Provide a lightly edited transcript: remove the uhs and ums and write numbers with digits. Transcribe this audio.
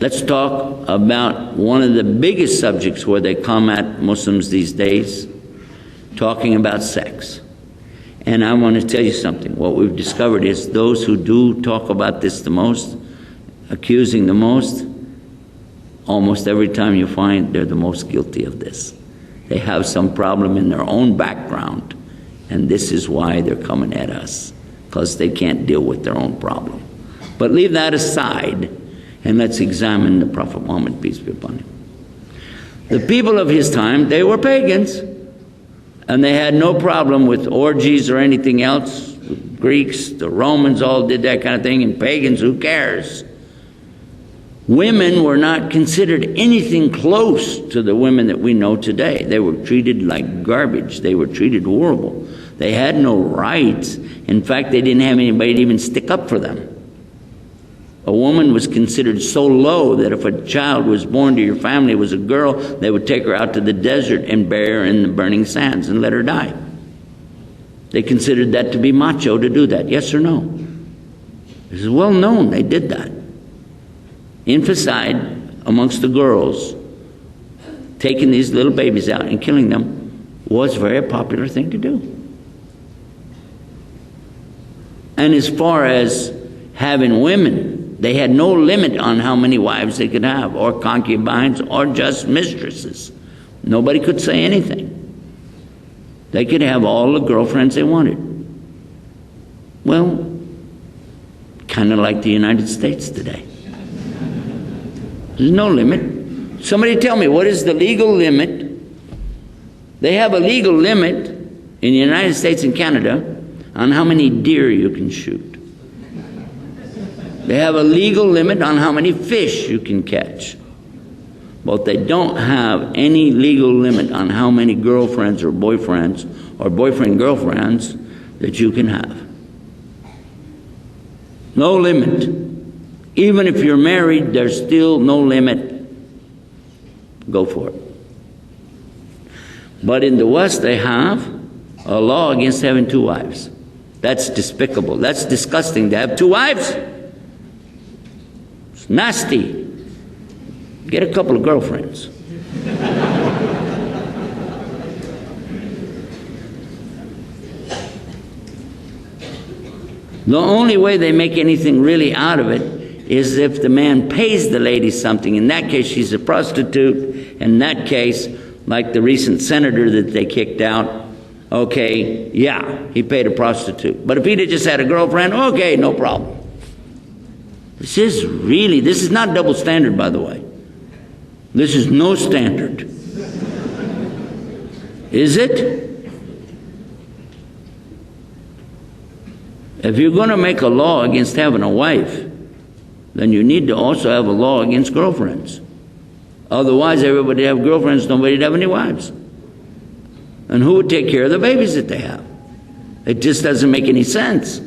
Let's talk about one of the biggest subjects where they come at Muslims these days, talking about sex. And I want to tell you something. What we've discovered is those who do talk about this the most, accusing the most, almost every time you find they're the most guilty of this. They have some problem in their own background, and this is why they're coming at us, because they can't deal with their own problem. But leave that aside, and let's examine the Prophet Muhammad, peace be upon him. The people of his time, they were pagans, and they had no problem with orgies or anything else. The Greeks, the Romans all did that kind of thing, and pagans, who cares? Women were not considered anything close to the women that we know today. They were treated like garbage. They were treated horrible. They had no rights. In fact, they didn't have anybody to even stick up for them. A woman was considered so low that if a child was born to your family, was a girl, they would take her out to the desert and bury her in the burning sands and let her die. They considered that to be macho to do that. Yes or no? This is well known. They did that. Infanticide amongst the girls, taking these little babies out and killing them, was a very popular thing to do. And as far as having women, they had no limit on how many wives they could have, or concubines, or just mistresses. Nobody could say anything. They could have all the girlfriends they wanted. Well, kind of like the United States today. There's no limit. Somebody tell me, what is the legal limit? They have a legal limit in the United States and Canada on how many deer you can shoot. They have a legal limit on how many fish you can catch. But they don't have any legal limit on how many girlfriends or boyfriend-girlfriends that you can have. No limit. Even if you're married, there's still no limit. Go for it. But in the West, they have a law against having two wives. That's despicable. That's disgusting to have two wives. It's nasty. Get a couple of girlfriends. The only way they make anything really out of it is if the man pays the lady something. In that case, she's a prostitute. In that case, like the recent senator that they kicked out, okay, yeah, he paid a prostitute. But if he'd have just had a girlfriend, okay, no problem. This is not double standard, by the way. This is no standard. Is it? If you're going to make a law against having a wife, then you need to also have a law against girlfriends. Otherwise, everybody would have girlfriends, nobody would have any wives. And who would take care of the babies that they have? It just doesn't make any sense.